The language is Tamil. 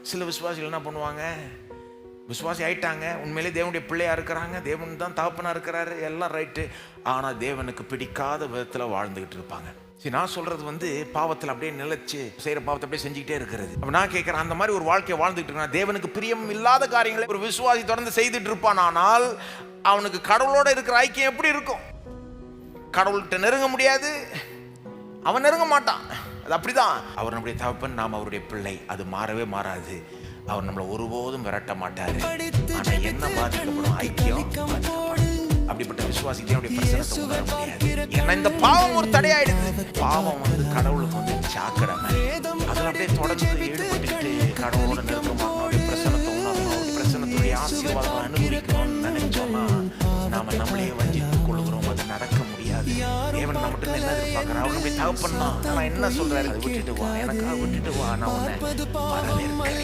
சில விசுவாசிகள் என்ன பண்ணுவாங்க, விசுவாசி ஆயிட்டாங்க, உண்மையிலே தேவனுடைய பிள்ளையா இருக்கிறாங்க, தேவன் தான் தகப்பனா இருக்கிறாரு, எல்லாம் ரைட்டு. ஆனால் தேவனுக்கு பிடிக்காத விதத்தில் வாழ்ந்துகிட்டு இருப்பாங்க. சரி, நான் சொல்றது பாவத்தில் அப்படியே நிலைச்சு செய்யற பாவத்தை அப்படியே செஞ்சுக்கிட்டே இருக்கிறது. அப்ப நான் கேட்கிறேன், அந்த மாதிரி ஒரு வாழ்க்கையை வாழ்ந்துட்டு இருக்கா, தேவனுக்கு பிரியம் இல்லாத காரியங்களை ஒரு விசுவாசி தொடர்ந்து செய்துட்டு இருப்பான், ஆனால் அவனுக்கு கடவுளோட இருக்கிற ஐக்கியம் எப்படி இருக்கும்? கடவுள்கிட்ட நெருங்க முடியாது, அவன் நெருங்க மாட்டான். அது அப்படிதான். அவர் நம்முடைய தகப்பன், நாம் அவருடைய பிள்ளை, அது மாறவே மாறாது. அவர் நம்மளை ஒருபோதும் விரட்ட மாட்டாரு. ஆனா என்ன பாதிக்கப்படும்? ஐக்கியம். அப்படிப்பட்ட விசுவாசிக்கு அவருடைய பிரச்சனத்தை உணர முடியாது. ஏன்னா இந்த பாவம் ஒரு தடையாயிடுது. பாவம் கடவுளுக்கு சாக்கடமை. அதில் அப்படியே தொடர்ந்து ஈடுபட்டுக்கிட்டு கடவுளோட நெருக்கமாக அவருடைய பிரச்சனத்தை உணரணும், அவருடைய பிரச்சனத்துடைய ஆசீர்வாதம் அனுபவிக்கணும்னு நினைச்சோம்னா நாம நம்மளே வஞ்சித்துக் கொள்கிறோம். அது நடக்க முடியாது. தேவன் நம்மகிட்ட என்ன எதிர்பார்க்கிறார்? அவருடைய தகப்பன் தான். நான் என்ன சொல்றாரு? அதை விட்டுட்டு வா, எனக்காக விட்டுட்டு வா, நான் உன்னை வரவேற்கிறேன்.